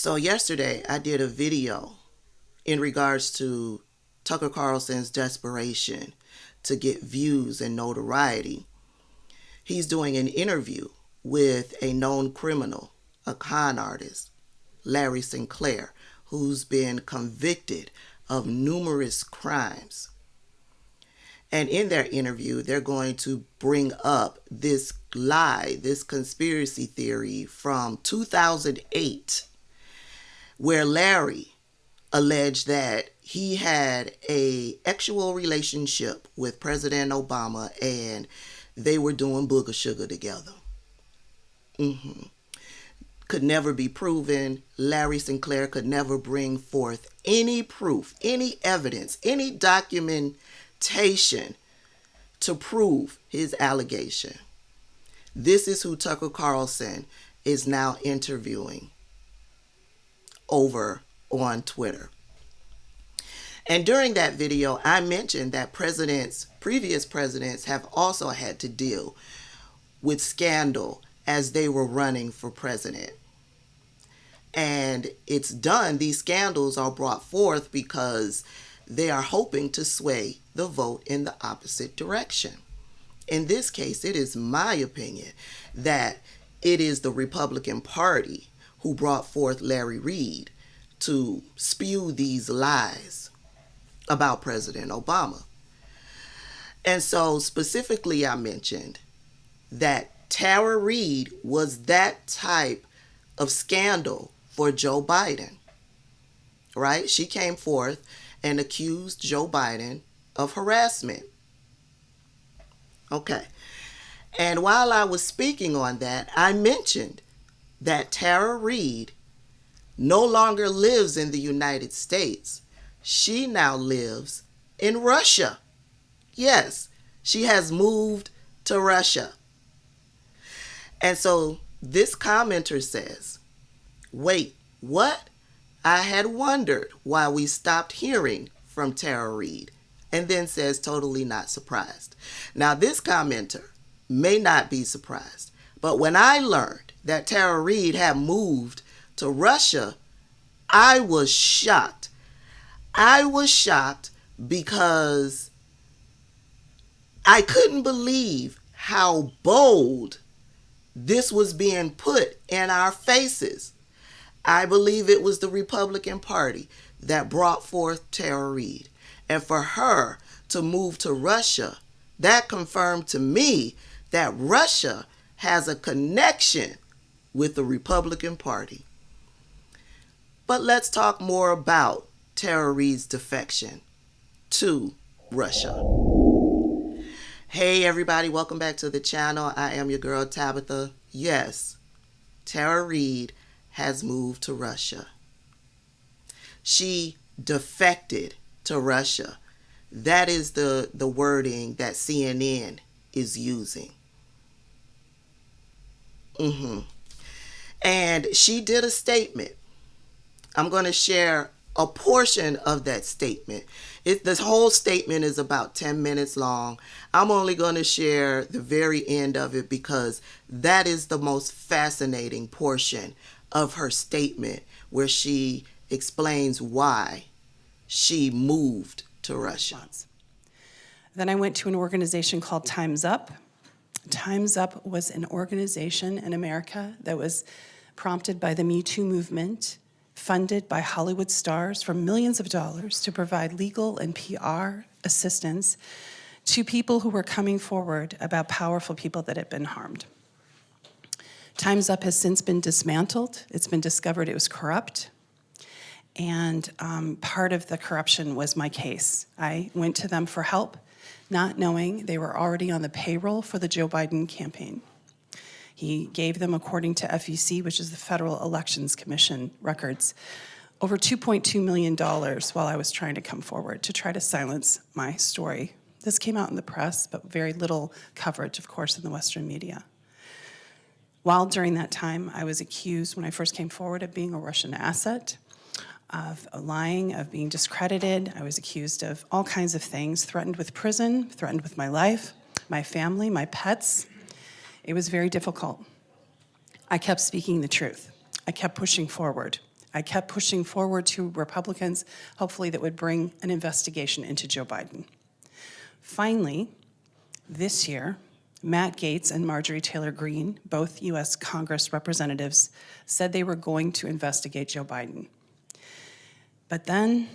So yesterday I did a video in regards to Tucker Carlson's desperation to get views and notoriety. He's doing an interview with a known criminal, a con artist, Larry Sinclair, who's been convicted of numerous crimes. And in their interview, they're going to bring up this lie, this conspiracy theory from 2008, where Larry alleged that he had an actual relationship with President Obama and they were doing booger sugar together. Could never be proven. Larry Sinclair could never bring forth any proof, any evidence, any documentation to prove his allegation. This is who Tucker Carlson is now interviewing over on Twitter. And during that video, I mentioned that previous presidents have also had to deal with scandal as they were running for president. And it's done, these scandals are brought forth because they are hoping to sway the vote in the opposite direction. In this case, it is my opinion that it is the Republican Party who brought forth Larry Reid to spew these lies about President Obama. And so specifically I mentioned that Tara Reade was that type of scandal for Joe Biden, right? She came forth and accused Joe Biden of harassment. Okay. And while I was speaking on that, I mentioned that Tara Reade no longer lives in the United States. She now lives in Russia. Yes, she has moved to Russia. And so this commenter says, wait, what? I had wondered why we stopped hearing from Tara Reade, and then says totally not surprised. Now this commenter may not be surprised, but when I learned that Tara Reade had moved to Russia, I was shocked. I was shocked because I couldn't believe how bold this was being put in our faces. I believe it was the Republican Party that brought forth Tara Reade. And for her to move to Russia, that confirmed to me that Russia has a connection with the Republican Party. But let's talk more about Tara Reade's defection to Russia. Hey everybody, welcome back to the channel. I am your girl Tabitha. Yes, Tara Reade has moved to Russia. She defected to Russia. That is the wording that CNN is using. And she did a statement. I'm going to share a portion of that statement. This whole statement is about 10 minutes long. I'm only going to share the very end of it because that is the most fascinating portion of her statement, where she explains why she moved to Russia. Then I went to an organization called Time's Up. Time's Up was an organization in America that was prompted by the Me Too movement, funded by Hollywood stars for millions of dollars to provide legal and PR assistance to people who were coming forward about powerful people that had been harmed. Time's Up has since been dismantled. It's been discovered it was corrupt. And part of the corruption was my case. I went to them for help, not knowing they were already on the payroll for the Joe Biden campaign. He gave them, according to FEC, which is the Federal Elections Commission records, over $2.2 million while I was trying to come forward to try to silence my story. This came out in the press, but very little coverage, of course, in the Western media. While during that time, I was accused, when I first came forward, of being a Russian asset, of lying, of being discredited. I was accused of all kinds of things, threatened with prison, threatened with my life, my family, my pets. It was very difficult. I kept speaking the truth. I kept pushing forward. I kept pushing forward to Republicans, hopefully that would bring an investigation into Joe Biden. Finally, this year, Matt Gaetz and Marjorie Taylor Greene, both U.S. Congress representatives, said they were going to investigate Joe Biden. But then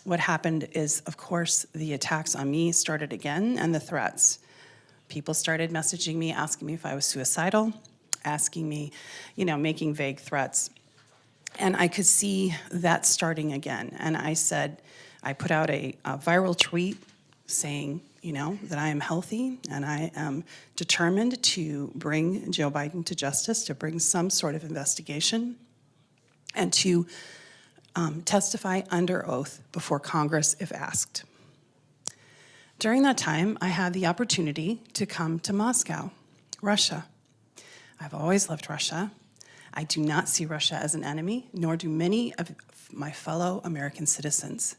what happened is, of course, the attacks on me started again and the threats. People started messaging me, asking me if I was suicidal, asking me, making vague threats. And I could see that starting again. And I put out a viral tweet saying, that I am healthy and I am determined to bring Joe Biden to justice, to bring some sort of investigation, and to testify under oath before Congress if asked. During that time, I had the opportunity to come to Moscow, Russia. I've always loved Russia. I do not see Russia as an enemy, nor do many of my fellow American citizens.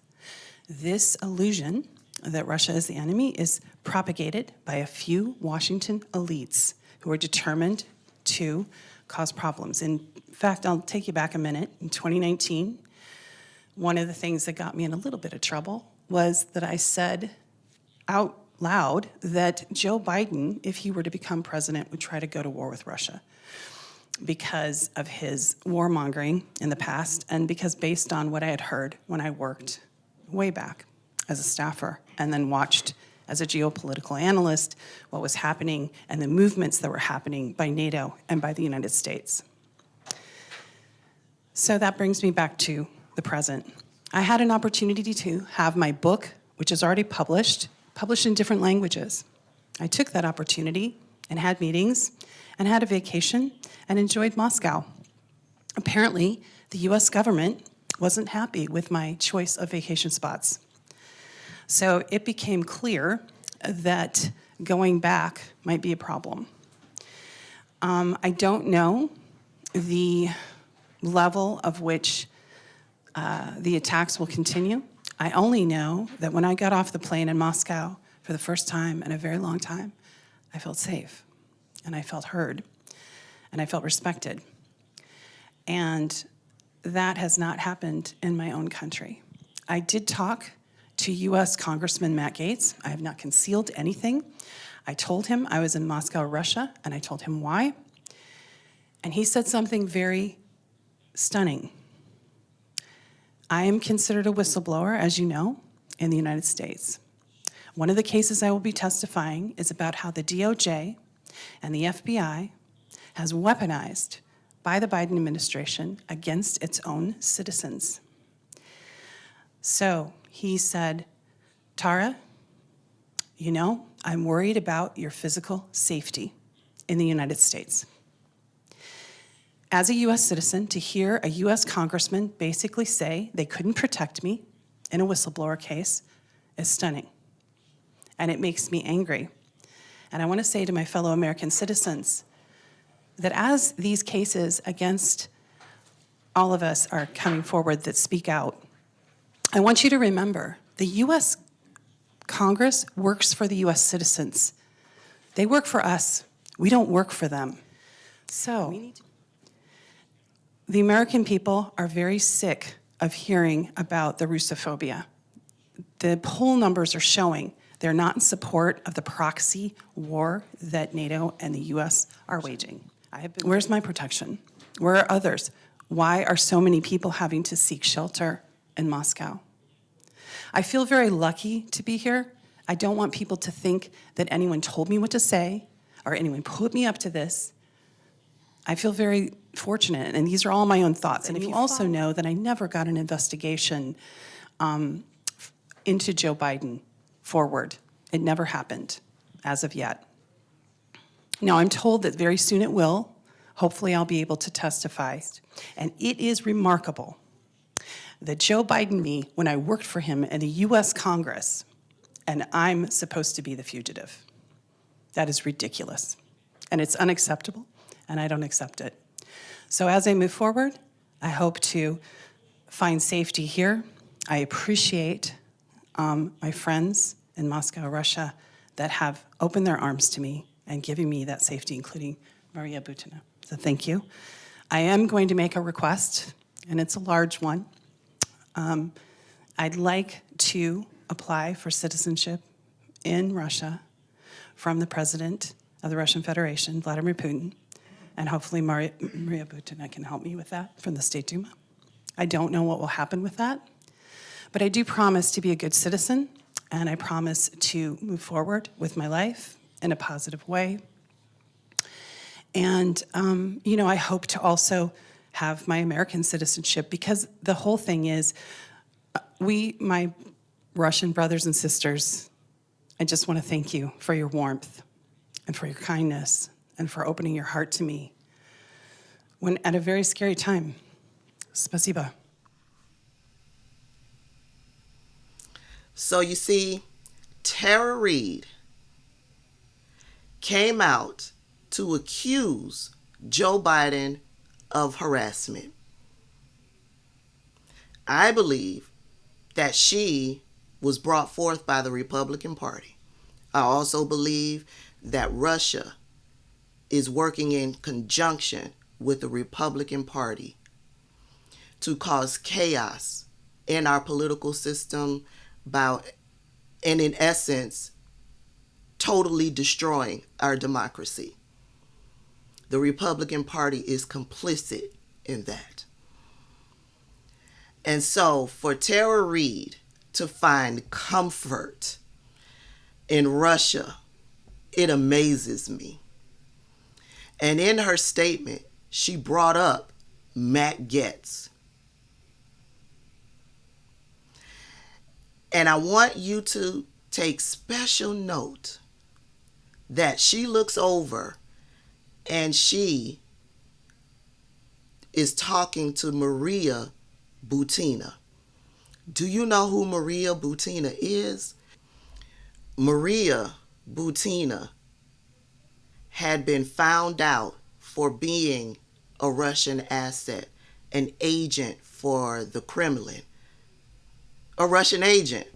This illusion that Russia is the enemy is propagated by a few Washington elites who are determined to cause problems. In fact, I'll take you back a minute. In 2019, one of the things that got me in a little bit of trouble was that I said out loud that Joe Biden, if he were to become president, would try to go to war with Russia because of his warmongering in the past and because based on what I had heard when I worked way back as a staffer and then watched as a geopolitical analyst what was happening and the movements that were happening by NATO and by the United States. So that brings me back to the present. I had an opportunity to have my book, which is already published in different languages. I took that opportunity and had meetings and had a vacation and enjoyed Moscow. Apparently, the US government wasn't happy with my choice of vacation spots. So it became clear that going back might be a problem. I don't know the level of which the attacks will continue. I only know that when I got off the plane in Moscow for the first time in a very long time, I felt safe, and I felt heard, and I felt respected. And that has not happened in my own country. I did talk to U.S. Congressman Matt Gaetz. I have not concealed anything. I told him I was in Moscow, Russia, and I told him why. And he said something very stunning. I am considered a whistleblower, as you know, in the United States. One of the cases I will be testifying is about how the DOJ and the FBI has weaponized by the Biden administration against its own citizens. So he said, Tara, I'm worried about your physical safety in the United States. As a US citizen, to hear a US congressman basically say they couldn't protect me in a whistleblower case is stunning. And it makes me angry. And I want to say to my fellow American citizens that as these cases against all of us are coming forward that speak out, I want you to remember the US Congress works for the US citizens. They work for us. We don't work for them. So, the American people are very sick of hearing about the Russophobia. The poll numbers are showing they're not in support of the proxy war that NATO and the US are waging. Where's my protection? Where are others? Why are so many people having to seek shelter in Moscow? I feel very lucky to be here. I don't want people to think that anyone told me what to say or anyone put me up to this. I feel very fortunate, and these are all my own thoughts. And if you also know that I never got an investigation into Joe Biden forward. It never happened as of yet. Now, I'm told that very soon it will. Hopefully, I'll be able to testify. And it is remarkable that Joe Biden, me, when I worked for him in the US Congress, and I'm supposed to be the fugitive. That is ridiculous. And it's unacceptable, and I don't accept it. So as I move forward, I hope to find safety here. I appreciate my friends in Moscow, Russia, that have opened their arms to me and given me that safety, including Maria Butina. So thank you. I am going to make a request and it's a large one. I'd like to apply for citizenship in Russia from the president of the Russian Federation, Vladimir Putin, and hopefully Maria Butina can help me with that from the State Duma. I don't know what will happen with that, but I do promise to be a good citizen, and I promise to move forward with my life in a positive way. And, I hope to also have my American citizenship, because the whole thing is, my Russian brothers and sisters, I just want to thank you for your warmth and for your kindness and for opening your heart to me when at a very scary time. Spasiba. So you see, Tara Reade came out to accuse Joe Biden of harassment. I believe that she was brought forth by the Republican Party. I also believe that Russia is working in conjunction with the Republican Party to cause chaos in our political system and in essence, totally destroying our democracy. The Republican Party is complicit in that. And so for Tara Reade to find comfort in Russia, it amazes me. And in her statement, she brought up Matt Gaetz. And I want you to take special note that she looks over and she is talking to Maria Butina. Do you know who Maria Butina is? Maria Butina had been found out for being a Russian asset, an agent for the Kremlin, a Russian agent.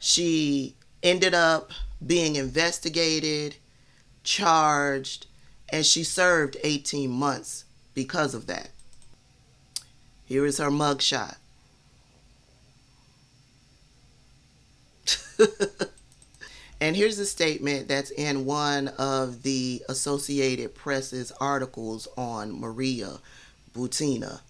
She ended up being investigated, charged, and she served 18 months because of that. Here is her mugshot. And here's a statement that's in one of the Associated Press's articles on Maria Butina,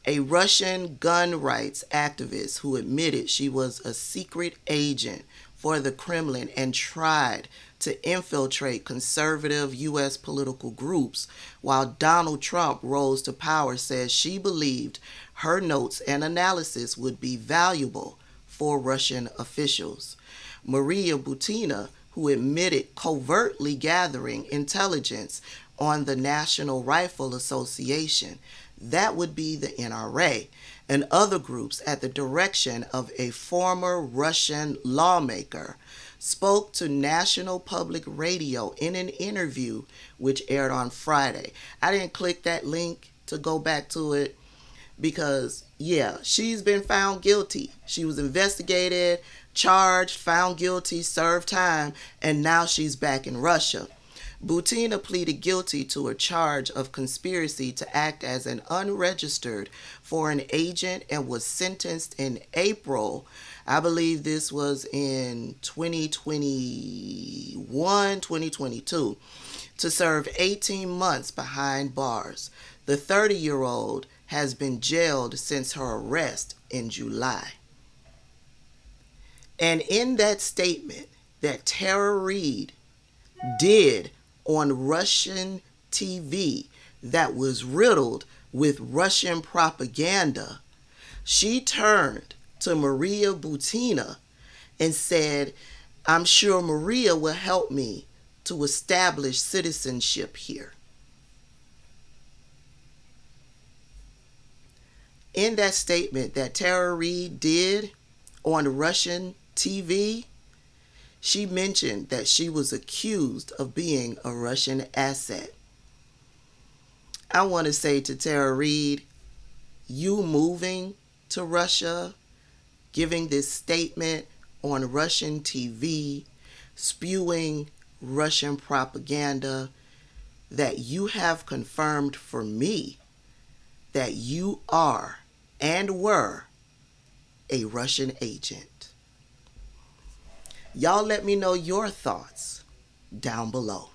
a Russian gun rights activist who admitted she was a secret agent for the Kremlin and tried to infiltrate conservative U.S. political groups while Donald Trump rose to power, says she believed her notes and analysis would be valuable for Russian officials. Maria Butina, who admitted covertly gathering intelligence on the National Rifle Association, that would be the NRA, and other groups at the direction of a former Russian lawmaker, spoke to National Public Radio in an interview which aired on Friday. I didn't click that link to go back to it because, she's been found guilty. She was investigated, charged, found guilty, served time, and now she's back in Russia. Butina pleaded guilty to a charge of conspiracy to act as an unregistered foreign agent and was sentenced in April. I believe this was in 2021, 2022, to serve 18 months behind bars. The 30-year-old has been jailed since her arrest in July. And in that statement that Tara Reade did on Russian TV that was riddled with Russian propaganda, she turned to Maria Butina and said, "I'm sure Maria will help me to establish citizenship here." In that statement that Tara Reade did on Russian TV, she mentioned that she was accused of being a Russian asset. I want to say to Tara Reade, you moving to Russia, giving this statement on Russian TV, spewing Russian propaganda, that you have confirmed for me that you are and were a Russian agent? Y'all let me know your thoughts down below.